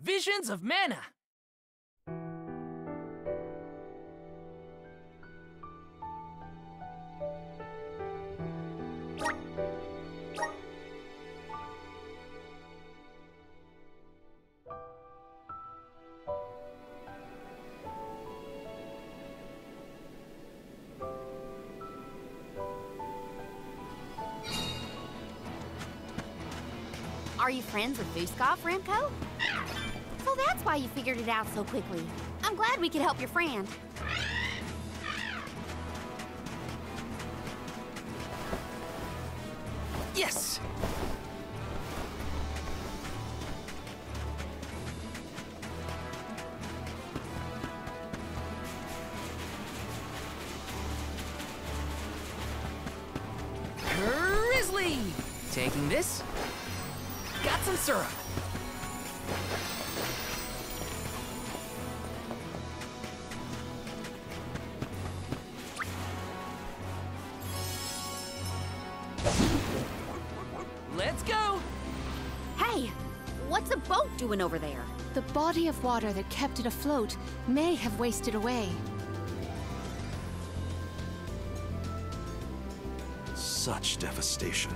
Visions of Mana. Are you friends with Vuskov, Remco? So that's why you figured it out so quickly. I'm glad we could help your friend. Yes! Grizzly! Taking this. Got some syrup. Let's go! Hey, what's a boat doing over there? The body of water that kept it afloat may have wasted away. Such devastation.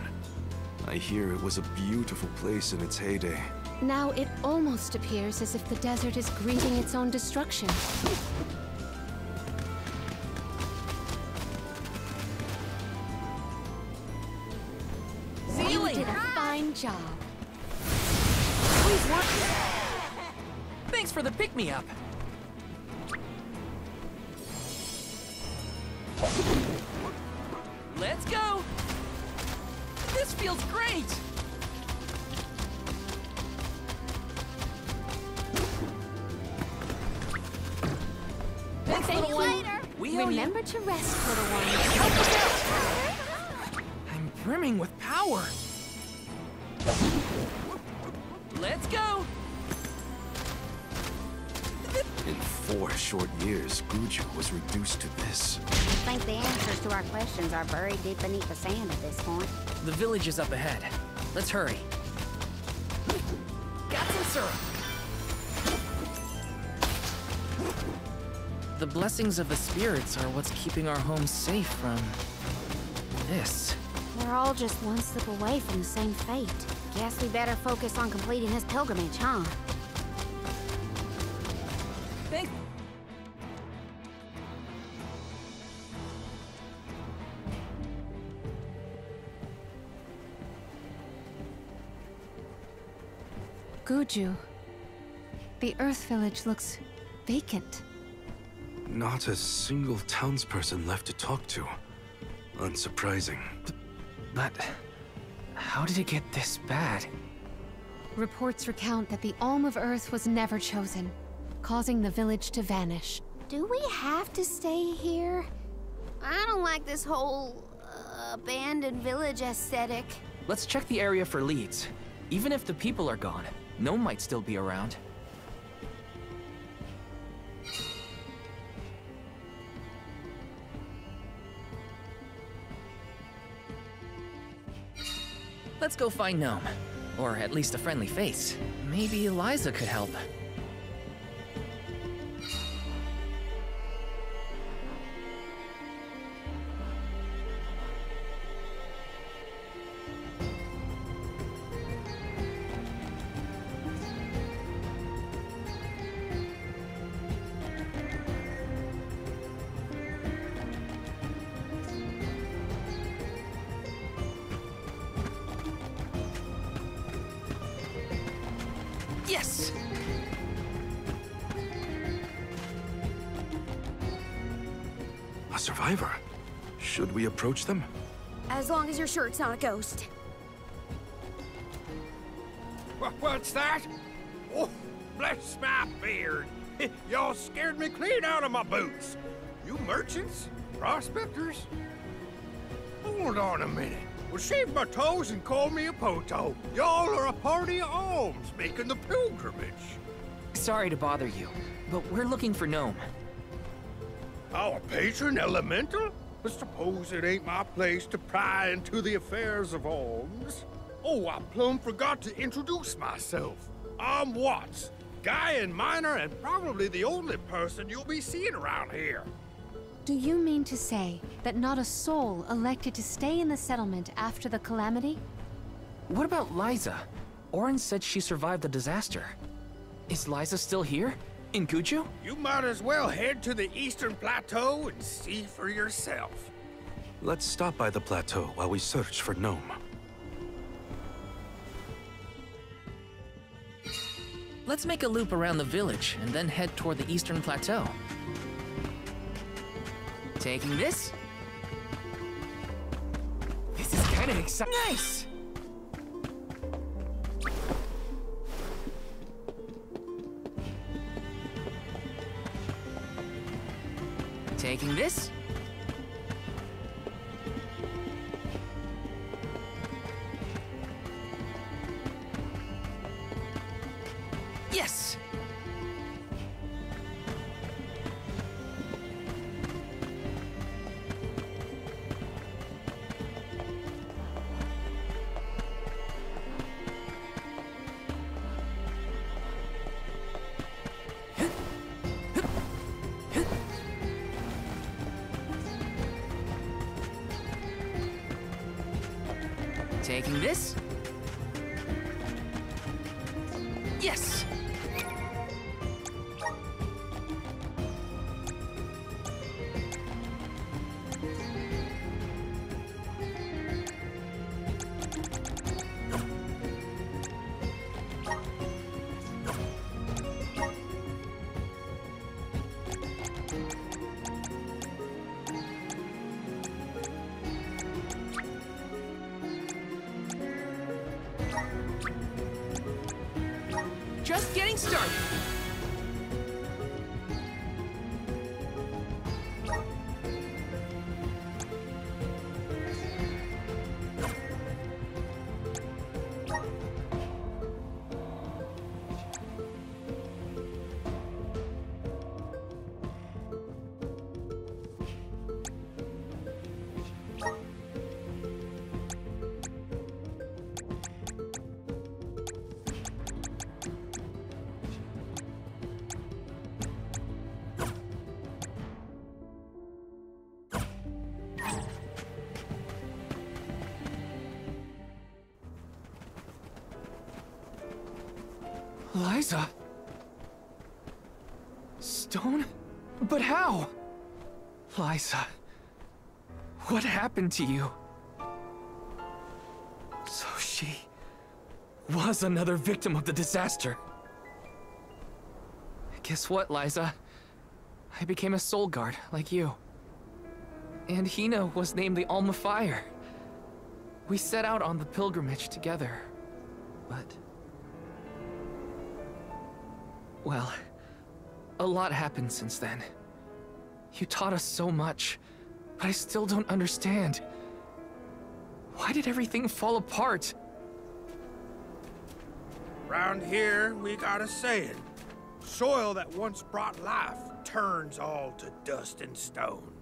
I hear it was a beautiful place in its heyday. Now it almost appears as if the desert is greeting its own destruction. You did a fine job. Please work. Thanks for the pick-me-up. Let's go! This feels great! Thanks, See little you one. later. We owe you. Remember to rest, little one. Help us out! I'm brimming with power. Let's go! In 4 short years, Guju was reduced to this. I think the answers to our questions are buried deep beneath the sand at this point. The village is up ahead. Let's hurry. Got some syrup. The blessings of the spirits are what's keeping our home safe from this. We're all just one slip away from the same fate. Guess we better focus on completing this pilgrimage, huh? Thank. Guju. The Earth Village looks vacant. Not a single townsperson left to talk to. Unsurprising. But how did it get this bad? Reports recount that the Alm of Earth was never chosen, causing the village to vanish. Do we have to stay here? I don't like this whole abandoned village aesthetic. Let's check the area for leads. Even if the people are gone, Gnome might still be around. Let's go find Gnome. Or at least a friendly face. Maybe Eliza could help. Yes! A survivor. Should we approach them? As long as you're sure it's not a ghost. What's that? Oh, bless my beard. Y'all scared me clean out of my boots. You merchants? Prospectors? Hold on a minute. Well, shave my toes and call me a poto. Y'all are a party of alms making the pilgrimage. Sorry to bother you, but we're looking for Gnome. Our patron elemental? I suppose it ain't my place to pry into the affairs of alms. Oh, I plumb forgot to introduce myself. I'm Watts, Gaian miner and probably the only person you'll be seeing around here. Do you mean to say that not a soul elected to stay in the settlement after the calamity? What about Liza? Orin said she survived the disaster. Is Liza still here? In Guju? You might as well head to the Eastern Plateau and see for yourself. Let's stop by the plateau while we search for Gnome. Let's make a loop around the village and then head toward the Eastern Plateau. Taking this? This is kind of exciting. Nice! Taking this? Yes! Taking this? Yes! Just getting started. Liza? Stone? But how? Liza, what happened to you? So she was another victim of the disaster. Guess what, Liza? I became a soul guard, like you. And Hina was named the Alma Fire. We set out on the pilgrimage together, but... well, a lot happened since then. You taught us so much, but I still don't understand. Why did everything fall apart? Round here, we got a saying. Soil that once brought life turns all to dust and stone.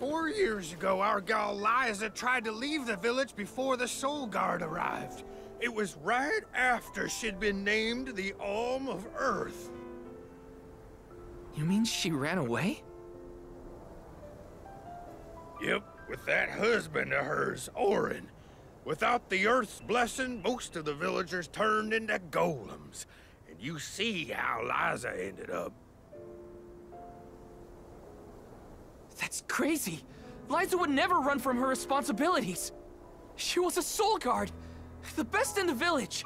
4 years ago, our gal Liza tried to leave the village before the Soul Guard arrived. It was right after she'd been named the Alm of Earth. You mean she ran away? Yep, with that husband of hers, Orin. Without the Earth's blessing, most of the villagers turned into golems. And you see how Liza ended up. That's crazy! Liza would never run from her responsibilities! She was a soul guard! The best in the village!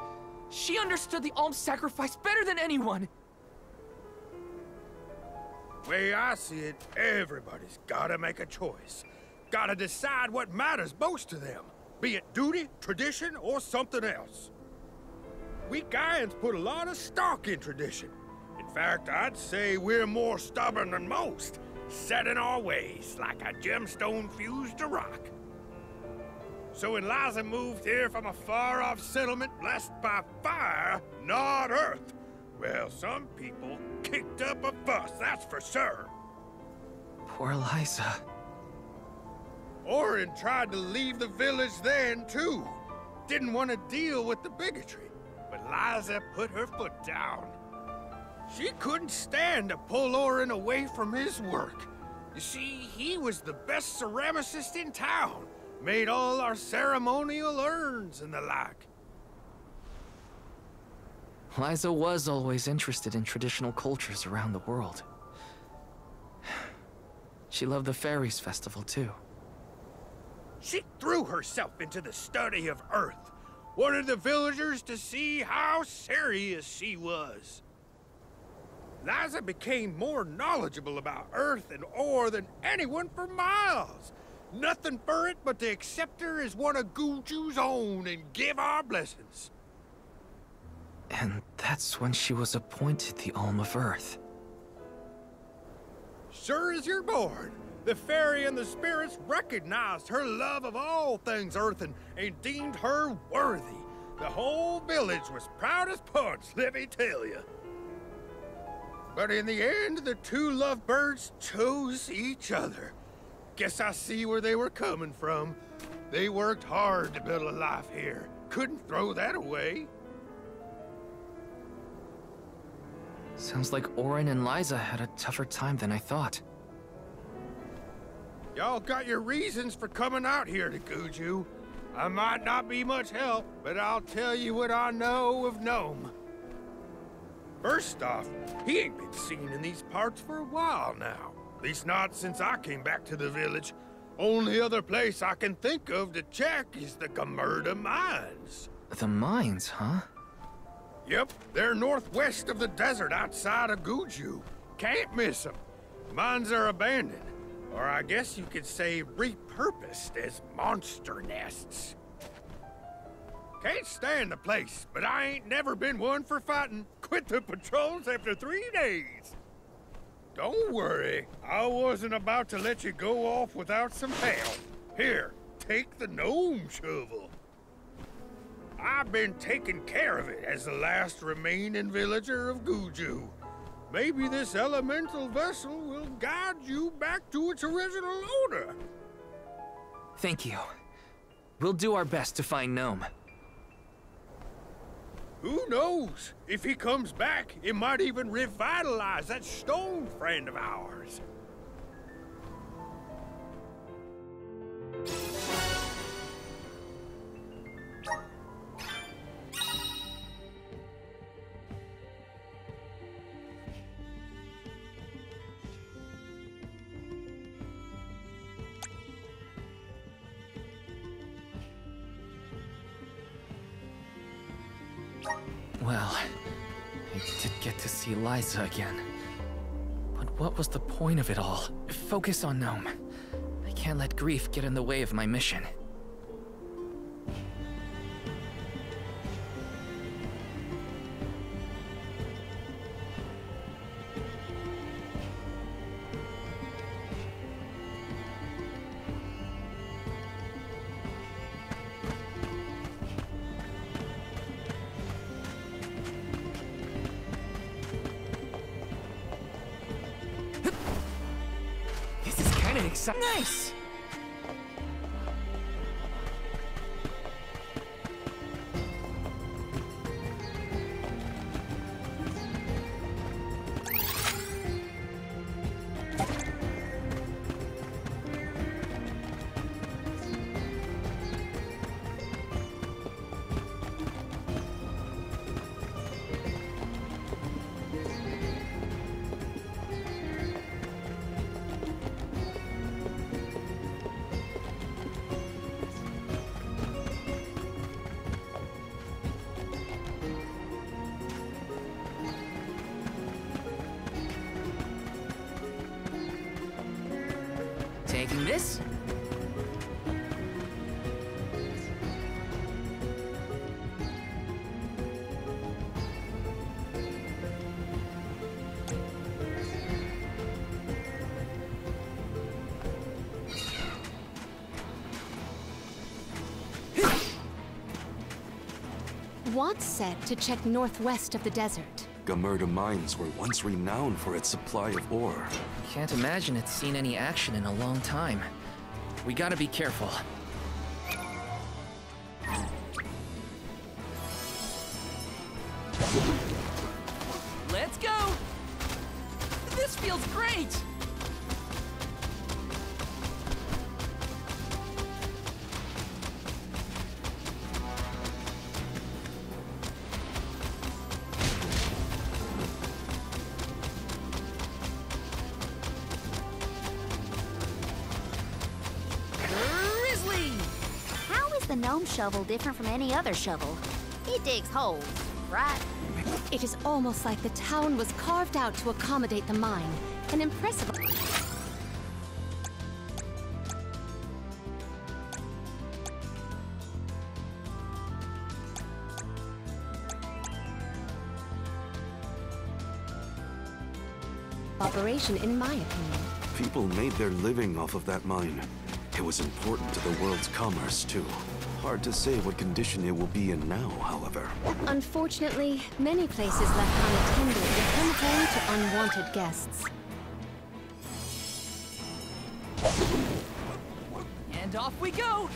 She understood the alms sacrifice better than anyone! Way I see it, everybody's gotta make a choice. Gotta decide what matters most to them. Be it duty, tradition, or something else. We Gaians put a lot of stock in tradition. In fact, I'd say we're more stubborn than most. Set in our ways, like a gemstone fused to rock. So when Liza moved here from a far-off settlement blessed by fire, not earth, well, some people kicked up a fuss, that's for sure. Poor Liza. Orin tried to leave the village then, too. Didn't want to deal with the bigotry. but Liza put her foot down. She couldn't stand to pull Orin away from his work. You see, he was the best ceramicist in town. Made all our ceremonial urns and the like. Liza was always interested in traditional cultures around the world. She loved the Fairies Festival, too. She threw herself into the study of Earth. Wanted the villagers to see how serious she was. Liza became more knowledgeable about Earth and ore than anyone for miles. Nothing for it but to accept her as one of Guju's own and give our blessings. And that's when she was appointed the Alm of Earth. Sure as you're born, the fairy and the spirits recognized her love of all things earthen and deemed her worthy. The whole village was proud as punch, let me tell you. But in the end, the two lovebirds chose each other. Guess I see where they were coming from. They worked hard to build a life here. Couldn't throw that away. Sounds like Orin and Liza had a tougher time than I thought. Y'all got your reasons for coming out here to Guju. I might not be much help, but I'll tell you what I know of Gnome. First off, he ain't been seen in these parts for a while now. At least not since I came back to the village. Only other place I can think of to check is the Gamerda Mines. The mines, huh? Yep, they're northwest of the desert outside of Guju. Can't miss them. Mines are abandoned, or I guess you could say repurposed as monster nests. Can't stand the place, but I ain't never been one for fighting. Quit the patrols after 3 days. Don't worry, I wasn't about to let you go off without some help. Here, take the gnome shovel. I've been taking care of it as the last remaining villager of Guju. Maybe this elemental vessel will guide you back to its original owner. Thank you. We'll do our best to find Gnome. Who knows? If he comes back, it might even revitalize that stone friend of ours. Well, I did get to see Liza again. But what was the point of it all? Focus on Gnome. I can't let grief get in the way of my mission. Nice! Taking this? Watt said to check northwest of the desert. Gamerda Mines were once renowned for its supply of ore. Can't imagine it's seen any action in a long time. We gotta be careful. Let's go! This feels great! The gnome shovel different from any other shovel? It digs holes, right? It is almost like the town was carved out to accommodate the mine. An impressive... operation, in my opinion. People made their living off of that mine. It was important to the world's commerce, too. Hard to say what condition it will be in now, however. Unfortunately, many places left unattended become home to unwanted guests. And off we go!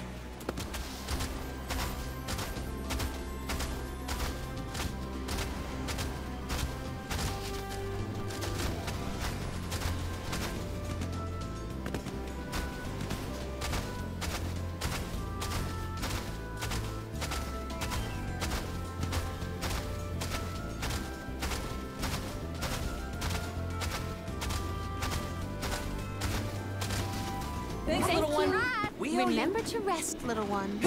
Thanks, little one. We owe you. Remember to rest, little one.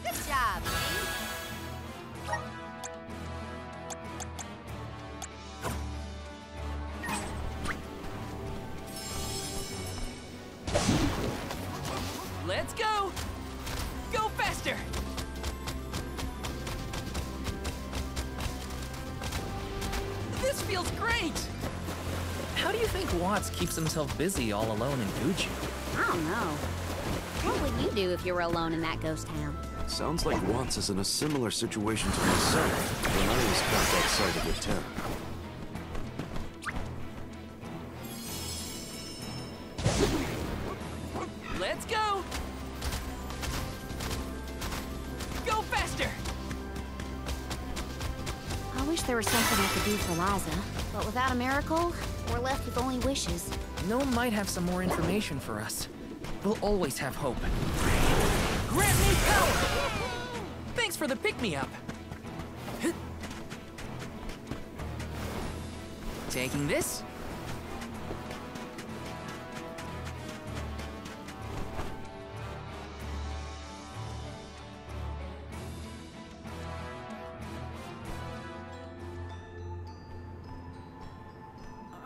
Good job, Let's go! Go faster! This feels great! How do you think Watts keeps himself busy all alone in Guju? I don't know. What would you do if you were alone in that ghost town? Sounds like Watts is in a similar situation to myself when I was back outside of the town. Let's go! Go faster! I wish there was something I could do for Liza, but without a miracle, we're left with only wishes. Gnome might have some more information for us. We'll always have hope. Grant me power! Thanks for the pick-me-up. Taking this?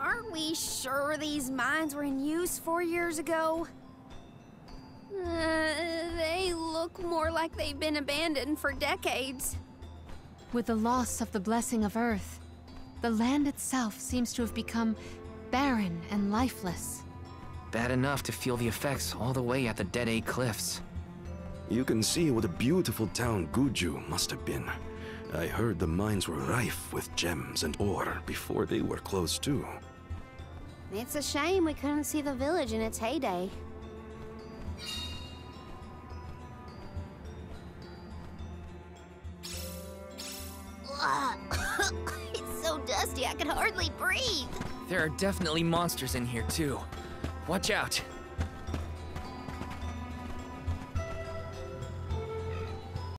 Aren't we sure these mines were in use 4 years ago? They look more like they've been abandoned for decades. With the loss of the blessing of Earth, the land itself seems to have become barren and lifeless. Bad enough to feel the effects all the way at the Dead-A Cliffs. You can see what a beautiful town Guju must have been. I heard the mines were rife with gems and ore before they were closed too. It's a shame we couldn't see the village in its heyday. It's so dusty I can hardly breathe. There are definitely monsters in here, too. Watch out.